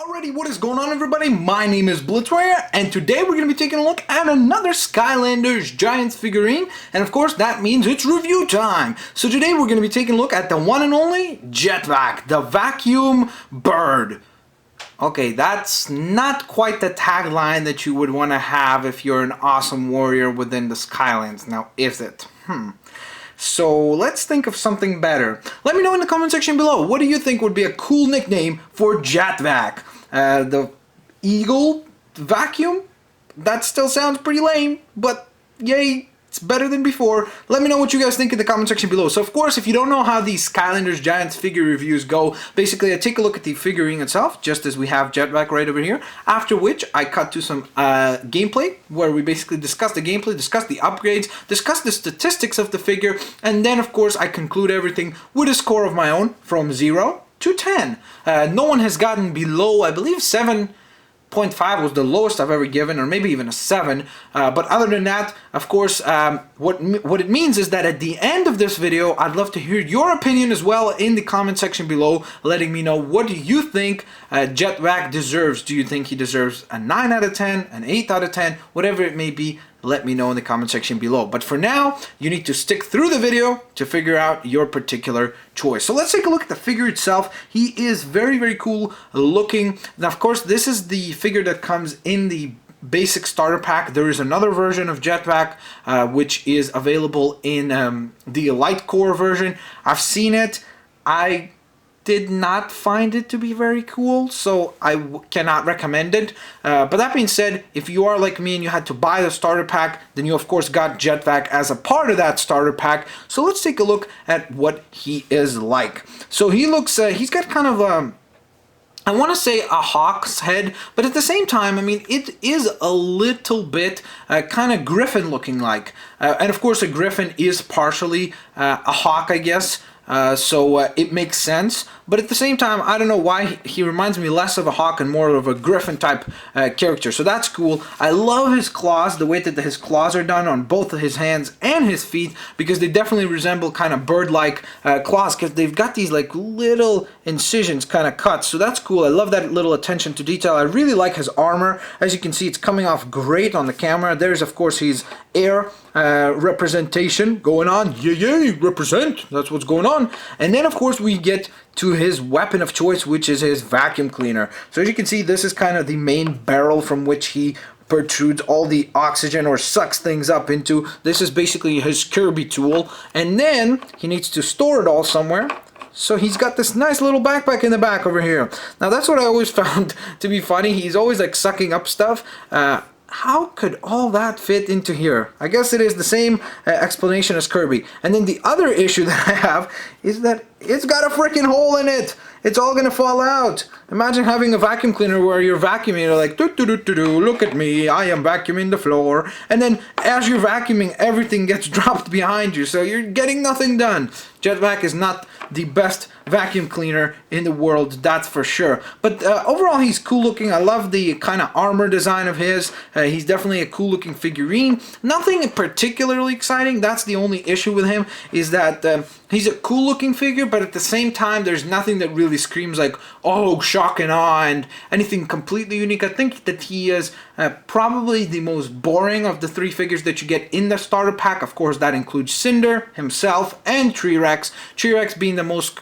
Alrighty, what is going on, everybody? My name is Blitzwire, and today we're going to be taking a look at another Skylanders Giants figurine, and of course that means it's review time. So today we're going to be taking a look at the one and only Jet-Vac, the vacuum bird. Okay, that's not quite the tagline that you would want to have if you're an awesome warrior within the Skylands, now is it? So let's think of something better. Let me know in the comment section below, what do you think would be a cool nickname for Jet-Vac? The Eagle Vacuum? That still sounds pretty lame, but yay, it's better than before. Let me know what you guys think in the comment section below. So of course, if you don't know how these Skylanders Giants figure reviews go, basically I take a look at the figurine itself, just as we have Jet-Vac right over here, after which I cut to some gameplay, where we basically discuss the gameplay, discuss the upgrades, discuss the statistics of the figure, and then of course I conclude everything with a score of my own, from 0 to 10. No one has gotten below, I believe, 7.5 was the lowest I've ever given, or maybe even a 7, but other than that, of course, what it means is that at the end of this video, I'd love to hear your opinion as well in the comment section below, letting me know, what do you think Jet-Vac deserves? Do you think he deserves a 9 out of 10, an 8 out of 10, whatever it may be? Let me know in the comment section below. But for now, you need to stick through the video to figure out your particular choice. So let's take a look at the figure itself. He is very, very cool looking. Now, of course, this is the figure that comes in the basic starter pack. There is another version of Jet-Vac, which is available in the Light Core version. I've seen it. I did not find it to be very cool, so I cannot recommend it. But that being said, if you are like me and you had to buy the starter pack, then you of course got Jet-Vac as a part of that starter pack. So let's take a look at what he is like. So he looks, he's got kind of I want to say a hawk's head, but at the same time, I mean, it is a little bit kind of griffin looking like. And of course a griffin is partially a hawk, I guess. So it makes sense, but at the same time, I don't know why he reminds me less of a hawk and more of a griffin type character, so that's cool. I love his claws, the way that his claws are done on both of his hands and his feet, because they definitely resemble kind of bird-like claws, because they've got these like little incisions kind of cuts, so that's cool. I love that little attention to detail. I really like his armor. As you can see, it's coming off great on the camera. There's of course his air representation going on. Yay, represent, that's what's going on. And then of course we get to his weapon of choice, which is his vacuum cleaner. So as you can see, this is kind of the main barrel from which he protrudes all the oxygen or sucks things up into. This is basically his Kirby tool, and then he needs to store it all somewhere. So he's got this nice little backpack in the back over here. Now that's what I always found to be funny. He's always like sucking up stuff. How could all that fit into here? I guess it is the same explanation as Kirby. And then the other issue that I have is that it's got a freaking hole in it. It's all gonna fall out. Imagine having a vacuum cleaner where you're vacuuming, you're like, look at me, I am vacuuming the floor. And then as you're vacuuming, everything gets dropped behind you, so you're getting nothing done. Jet-Vac is not the best vacuum cleaner in the world, that's for sure. But overall, he's cool looking. I love the kind of armor design of his. He's definitely a cool looking figurine. Nothing particularly exciting. That's the only issue with him, is that he's a cool looking figure, but at the same time, there's nothing that really screams like, oh, shock and awe, and anything completely unique. I think that he is probably the most boring of the three figures that you get in the starter pack. Of course, that includes Cinder, himself, and T-Rex. T-Rex being the most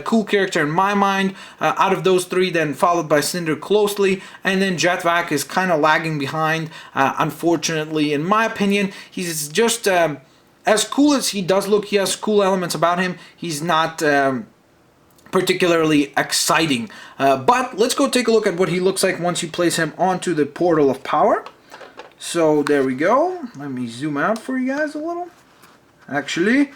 cool character in my mind out of those three, then followed by Cinder closely, and then Jet-Vac is kind of lagging behind, unfortunately. In my opinion, he's just as cool as he does look. He has cool elements about him. He's not particularly exciting, but let's go take a look at what he looks like once you place him onto the portal of power. So there we go. Let me zoom out for you guys a little. Actually,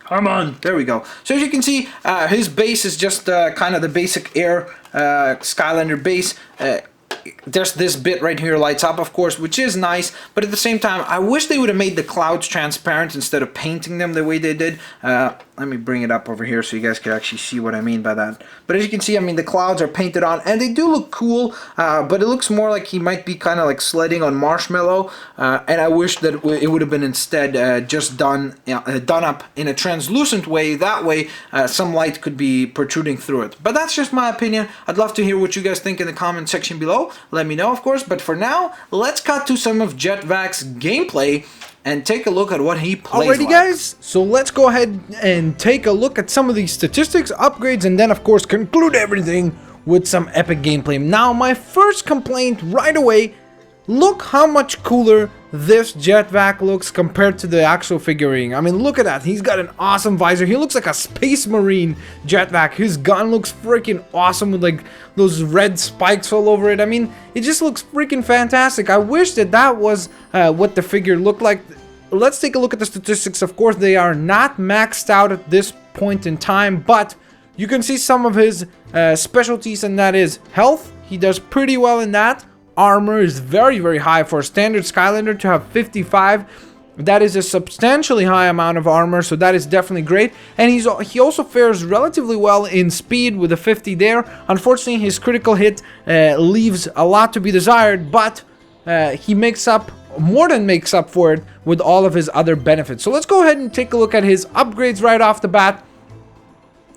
come on, there we go. So as you can see, his base is just kind of the basic air Skylander base. there's this bit right here lights up, of course, which is nice, but at the same time, I wish they would have made the clouds transparent instead of painting them the way they did. Let me bring it up over here so you guys can actually see what I mean by that. But as you can see, I mean, the clouds are painted on, and they do look cool, but it looks more like he might be kind of like sledding on marshmallow, and I wish that it would have been instead just done up in a translucent way. That way, some light could be protruding through it. But that's just my opinion. I'd love to hear what you guys think in the comment section below. Let me know, of course. But for now, let's cut to some of Jet-Vac's gameplay and take a look at what he plays Alrighty, like. guys, so let's go ahead and take a look at some of these statistics, upgrades, and then of course conclude everything with some epic gameplay. Now, my first complaint right away, look how much cooler this Jet-Vac looks compared to the actual figurine. I mean, look at that. He's got an awesome visor. He looks like a space marine Jet-Vac. His gun looks freaking awesome with like those red spikes all over it. I mean, it just looks freaking fantastic. I wish that that was what the figure looked like. Let's take a look at the statistics. Of course, they are not maxed out at this point in time, but you can see some of his specialties, and that is health. He does pretty well in that. Armor is very, very high for a standard Skylander to have 55. That is a substantially high amount of armor, so that is definitely great. And he also fares relatively well in speed with a 50 there. Unfortunately, his critical hit leaves a lot to be desired, but he more than makes up for it with all of his other benefits. So let's go ahead and take a look at his upgrades right off the bat.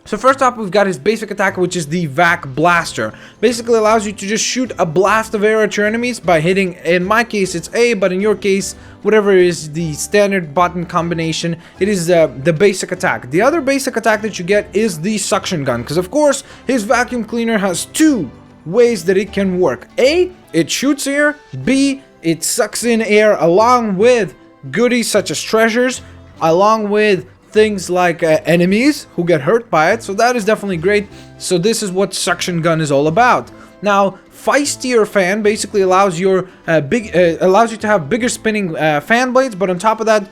So first off, we've got his basic attack, which is the Vac Blaster. Basically allows you to just shoot a blast of air at your enemies by hitting, in my case it's A, but in your case, whatever is the standard button combination, it is the basic attack. The other basic attack that you get is the suction gun, because of course, his vacuum cleaner has two ways that it can work. A, it shoots air. B, it sucks in air along with goodies such as treasures, along with things like enemies who get hurt by it. So that is definitely great. So this is what suction gun is all about. Now, Feistier fan basically allows you to have bigger spinning fan blades, but on top of that,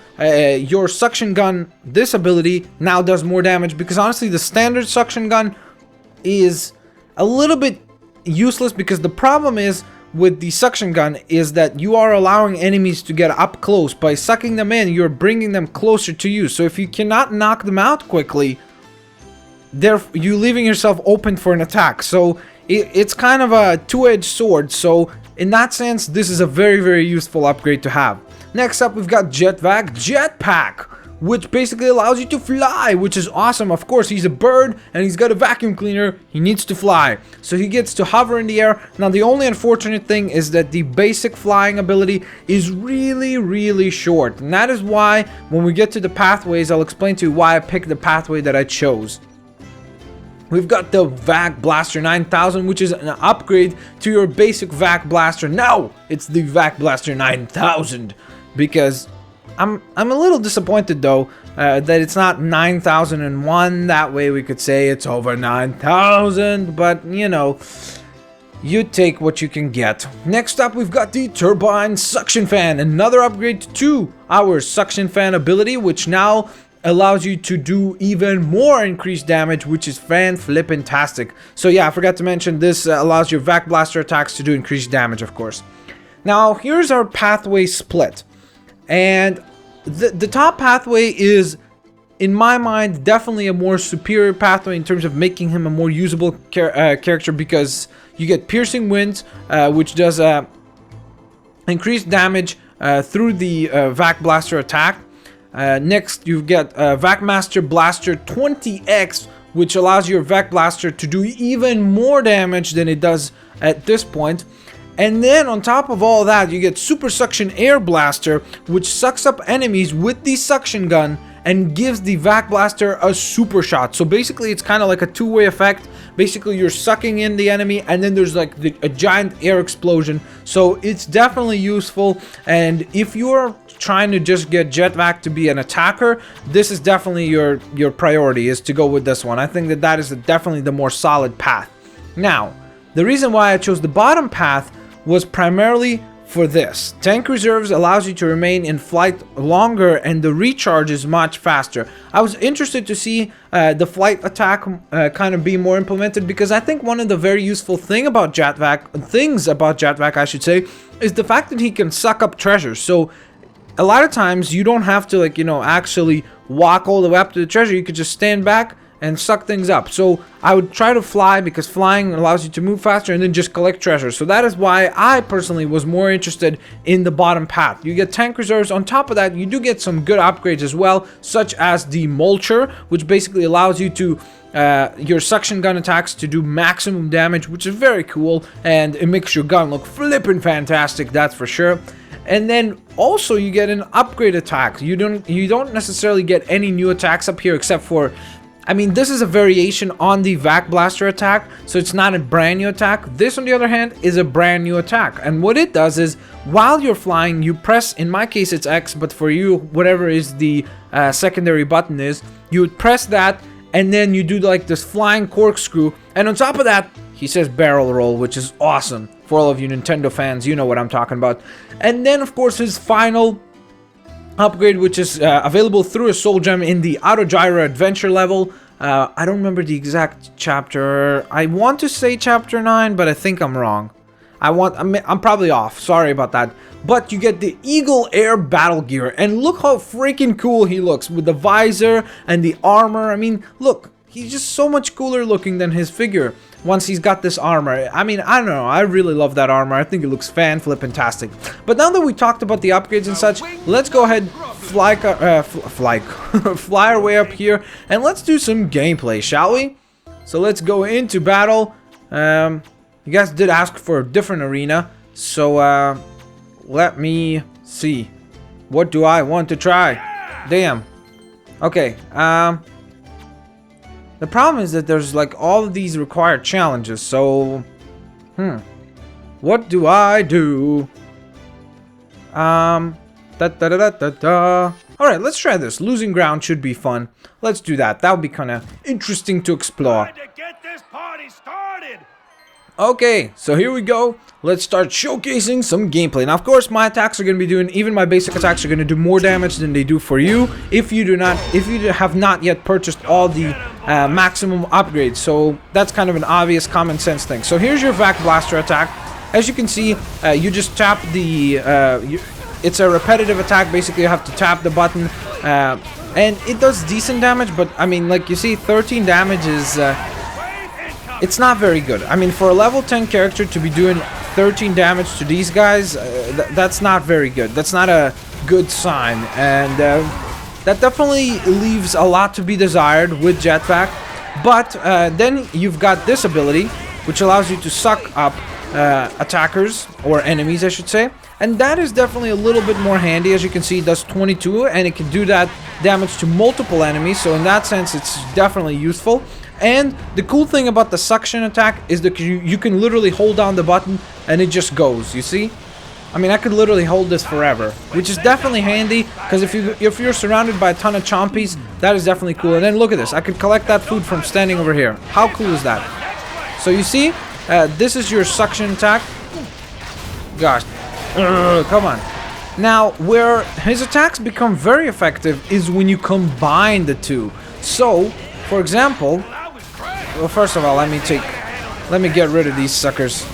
your suction gun, this ability now does more damage, because honestly, the standard suction gun is a little bit useless, because the problem is with the suction gun is that you are allowing enemies to get up close. By sucking them in, you're bringing them closer to you. So if you cannot knock them out quickly, you're leaving yourself open for an attack. So it's kind of a two-edged sword. So in that sense, this is a very, very useful upgrade to have. Next up, we've got Jet-Vac Jetpack, which basically allows you to fly, which is awesome. Of course, he's a bird and he's got a vacuum cleaner. He needs to fly, so he gets to hover in the air. Now, the only unfortunate thing is that the basic flying ability is really, really short, and that is why when we get to the pathways, I'll explain to you why I picked the pathway that I chose. We've got the Vac Blaster 9000, which is an upgrade to your basic Vac Blaster. No, it's the Vac Blaster 9000, because I'm a little disappointed though that it's not 9001. That way we could say it's over 9000, but you know, you take what you can get. Next up, we've got the Turbine Suction Fan, another upgrade to our Suction Fan ability, which now allows you to do even more increased damage, which is fan-flippin-tastic. So yeah, I forgot to mention, this allows your Vac Blaster attacks to do increased damage, of course. Now, here's our pathway split. And the top pathway is, in my mind, definitely a more superior pathway in terms of making him a more usable character, because you get Piercing Winds, which does increased damage through the Vac Blaster attack. Next, you get Vac Master Blaster 20x, which allows your Vac Blaster to do even more damage than it does at this point. And then on top of all that, you get Super Suction Air Blaster, which sucks up enemies with the suction gun and gives the Vac Blaster a super shot. So basically, it's kind of like a two-way effect. Basically, you're sucking in the enemy, and then there's like a giant air explosion. So it's definitely useful. And if you're trying to just get Jet-Vac to be an attacker, this is definitely your priority, is to go with this one. I think that is definitely the more solid path. Now, the reason why I chose the bottom path was primarily for this. Tank reserves allows you to remain in flight longer and the recharge is much faster. I was interested to see the flight attack kind of be more implemented, because I think one of the very useful things about Jet-Vac, I should say, is the fact that he can suck up treasures. So a lot of times you don't have to, like, you know, actually walk all the way up to the treasure. You could just stand back and suck things up. So I would try to fly, because flying allows you to move faster and then just collect treasure. So that is why I personally was more interested in the bottom path. You get tank reserves. On top of that, you do get some good upgrades as well, such as the mulcher, which basically allows you to your suction gun attacks to do maximum damage, which is very cool, and it makes your gun look flippin' fantastic, that's for sure. And then also you get an upgrade attack. You don't necessarily get any new attacks up here, except for, I mean, this is a variation on the Vac Blaster attack, so it's not a brand new attack. This, on the other hand, is a brand new attack. And what it does is, while you're flying, you press, in my case it's X, but for you, whatever is the secondary button is, you would press that, and then you do like this flying corkscrew. And on top of that, he says barrel roll, which is awesome. For all of you Nintendo fans, you know what I'm talking about. And then, of course, his final upgrade, which is available through a soul gem in the Auto Gyro Adventure level. I don't remember the exact chapter. I want to say chapter 9, but I think I'm wrong. I'm probably off. Sorry about that. But you get the Eagle Air battle gear, and look how freaking cool he looks with the visor and the armor. I mean, look, he's just so much cooler looking than his figure once he's got this armor. I mean, I don't know, I really love that armor. I think it looks fan-flip-tastic. But now that we talked about the upgrades and such, let's go ahead, fly our way up here, and let's do some gameplay, shall we? So let's go into battle. You guys did ask for a different arena, so let me see. What do I want to try? Damn. Okay, the problem is that there's like all of these required challenges, so what do I do? Alright, let's try this. Losing ground should be fun. Let's do that. That would be kind of interesting to explore. Okay, so here we go. Let's start showcasing some gameplay. Now, of course, my attacks are going to be doing, even my basic attacks are going to do more damage than they do for you if you have not yet purchased all the maximum upgrades. So that's kind of an obvious common sense thing. So here's your Vac Blaster attack. As you can see, you just tap the, it's a repetitive attack. Basically, you have to tap the button, and it does decent damage, but I mean, like you see, 13 damage is, it's not very good. I mean, for a level 10 character to be doing 13 damage to these guys, that's not very good. That's not a good sign, and that definitely leaves a lot to be desired with Jet-Vac. But then you've got this ability, which allows you to suck up attackers, or enemies I should say, and that is definitely a little bit more handy. As you can see, it does 22, and it can do that damage to multiple enemies, so in that sense it's definitely useful. And the cool thing about the suction attack is that you can literally hold down the button and it just goes, you see? I mean, I could literally hold this forever, which is definitely handy, because if you're surrounded by a ton of chompies, that is definitely cool. And then look at this, I could collect that food from standing over here. How cool is that? So you see, this is your suction attack. Gosh, come on. Now, where his attacks become very effective is when you combine the two. So, for example, well, first of all, let me get rid of these suckers.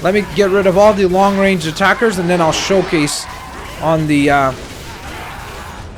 Let me get rid of all the long-range attackers, and then I'll showcase on the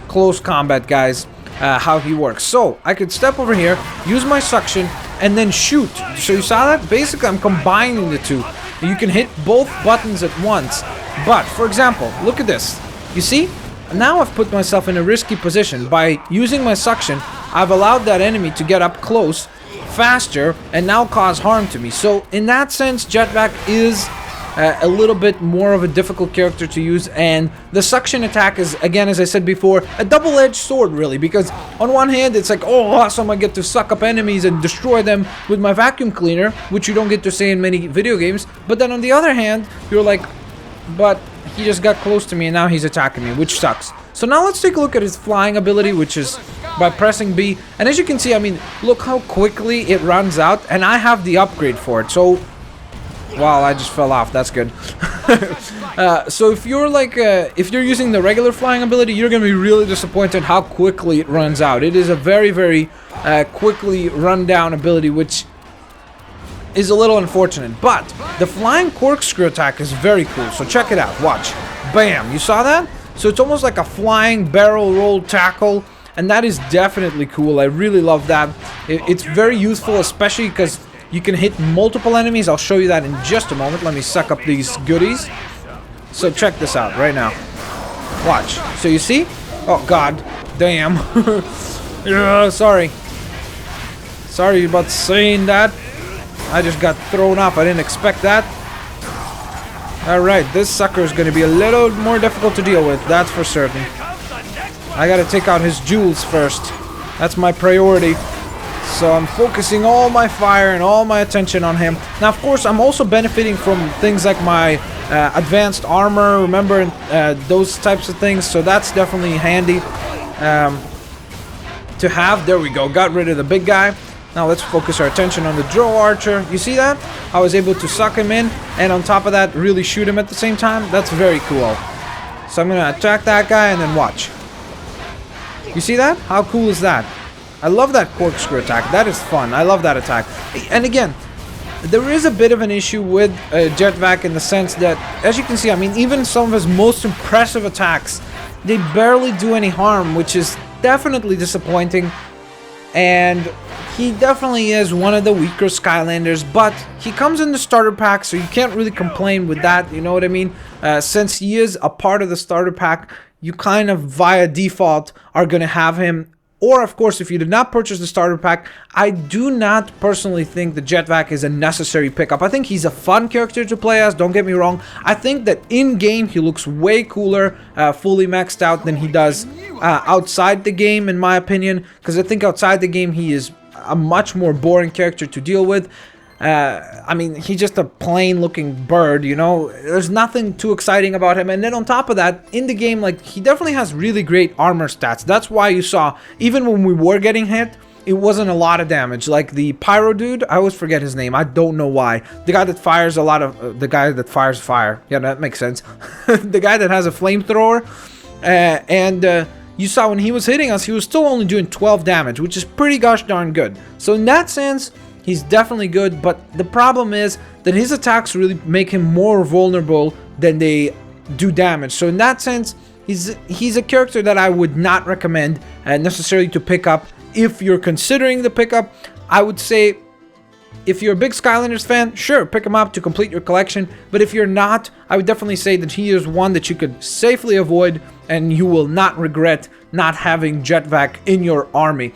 close combat guys how he works. So, I could step over here, use my suction, and then shoot. So you saw that? Basically, I'm combining the two. You can hit both buttons at once. But, for example, look at this. You see? Now I've put myself in a risky position. By using my suction, I've allowed that enemy to get up close faster and now cause harm to me. So in that sense, Jet-Vac is a little bit more of a difficult character to use, and the suction attack is, again, as I said before, a double-edged sword really, because on one hand it's like, oh awesome, I get to suck up enemies and destroy them with my vacuum cleaner, which you don't get to say in many video games, but then on the other hand you're like, but he just got close to me and now he's attacking me, which sucks. So now let's take a look at his flying ability, which is by pressing B. And as you can see, I mean, look how quickly it runs out, and I have the upgrade for it. So, wow, I just fell off. That's good. So if you're like, if you're using the regular flying ability, you're gonna be really disappointed how quickly it runs out. It is a very, very quickly run down ability, which is a little unfortunate. But the flying corkscrew attack is very cool. So check it out. Watch. Bam. You saw that? So it's almost like a flying barrel roll tackle. And that is definitely cool. I really love that. It's very useful, especially because you can hit multiple enemies. I'll show you that in just a moment. Let me suck up these goodies. So check this out right now. Watch. So you see? Oh, God. Damn. Yeah, sorry. Sorry about saying that. I just got thrown off. I didn't expect that. Alright, this sucker is going to be a little more difficult to deal with. That's for certain. I gotta take out his jewels first. That's my priority. So I'm focusing all my fire and all my attention on him. Now, of course, I'm also benefiting from things like my advanced armor. Remember, those types of things. So that's definitely handy to have. There we go. Got rid of the big guy. Now let's focus our attention on the Drow Archer. You see that? I was able to suck him in, and on top of that, really shoot him at the same time. That's very cool. So I'm gonna attack that guy and then watch. You see that? How cool is that? I love that corkscrew attack. That is fun. I love that attack. And again, there is a bit of an issue with Jet-Vac in the sense that, as you can see, I mean, even some of his most impressive attacks, they barely do any harm, which is definitely disappointing. And he definitely is one of the weaker Skylanders, but he comes in the starter pack, so you can't really complain with that, you know what I mean? Since he is a part of the starter pack, you kind of, via default, are going to have him. Or, of course, if you did not purchase the starter pack, I do not personally think the Jet-Vac is a necessary pickup. I think he's a fun character to play as, don't get me wrong. I think that in-game he looks way cooler, fully maxed out, than he does outside the game, in my opinion. Because I think outside the game he is a much more boring character to deal with. I mean, he's just a plain looking bird, you know, there's nothing too exciting about him. And then on top of that, in the game, like, he definitely has really great armor stats. That's why you saw, even when we were getting hit, it wasn't a lot of damage. Like the pyro dude, I always forget his name, I don't know why. The guy that fires a lot of, the guy that fires fire, yeah, that makes sense. The guy that has a flamethrower, you saw when he was hitting us, he was still only doing 12 damage, which is pretty gosh darn good. So in that sense, he's definitely good, but the problem is that his attacks really make him more vulnerable than they do damage. So in that sense, he's a character that I would not recommend necessarily to pick up. If you're considering the pickup, I would say, if you're a big Skylanders fan, sure, pick him up to complete your collection. But if you're not, I would definitely say that he is one that you could safely avoid, and you will not regret not having Jet-Vac in your army.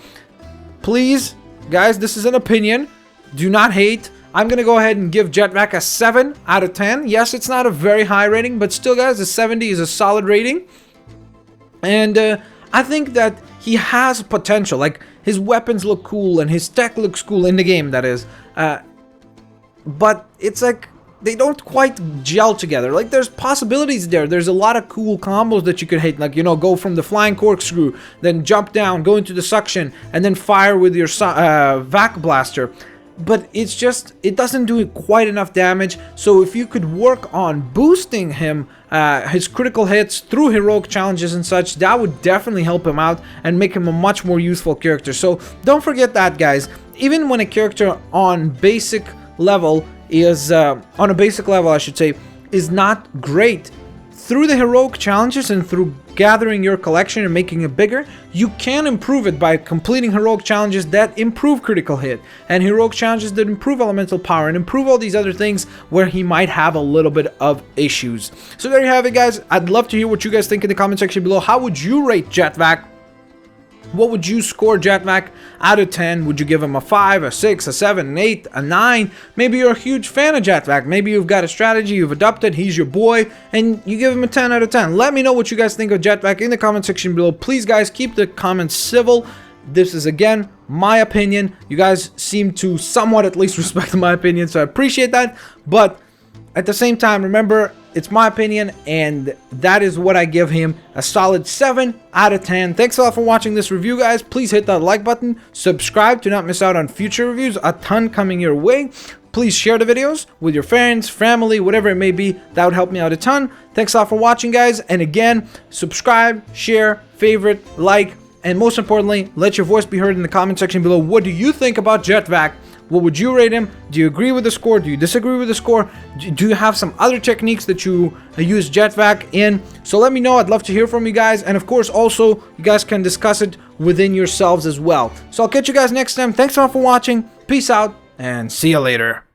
Please, guys, this is an opinion. Do not hate. I'm going to go ahead and give Jet-Vac a 7 out of 10. Yes, it's not a very high rating, but still, guys, a 70 is a solid rating. And I think that he has potential. Like, his weapons look cool and his tech looks cool in the game, that is. But it's like, they don't quite gel together. Like, there's possibilities there. There's a lot of cool combos that you could hit. Like, you know, go from the flying corkscrew, then jump down, go into the suction, and then fire with your vac blaster. But it's just, it doesn't do quite enough damage. So if you could work on boosting him, his critical hits through heroic challenges and such, that would definitely help him out and make him a much more useful character. So don't forget that, guys. Even when a character on basic level is, on a basic level, I should say, is not great, through the heroic challenges and through gathering your collection and making it bigger, you can improve it by completing heroic challenges that improve critical hit, and heroic challenges that improve elemental power, and improve all these other things where he might have a little bit of issues. So there you have it, guys. I'd love to hear what you guys think in the comment section below. How would you rate Jet-Vac? What would you score Jet-Vac out of 10? Would you give him a 5, a 6, a 7, an 8, a 9? Maybe you're a huge fan of Jet-Vac. Maybe you've got a strategy you've adopted, he's your boy, and you give him a 10 out of 10. Let me know what you guys think of Jet-Vac in the comment section below. Please, guys, keep the comments civil. This is, again, my opinion. You guys seem to somewhat at least respect my opinion, so I appreciate that. But At the same time, remember, it's my opinion, and that is what I give him, a solid 7 out of 10. Thanks a lot for watching this review, guys. Please hit that like button, subscribe to not miss out on future reviews, a ton coming your way. Please share the videos with your friends, family, whatever it may be. That would help me out a ton. Thanks a lot for watching, guys. And again, subscribe, share, favorite, like, and most importantly, let your voice be heard in the comment section below. What do you think about Jet-Vac? What would you rate him? Do you agree with the score? Do you disagree with the score? Do you have some other techniques that you use Jet-Vac in? So let me know. I'd love to hear from you guys. And of course, also, you guys can discuss it within yourselves as well. So I'll catch you guys next time. Thanks a lot for watching. Peace out, and see you later.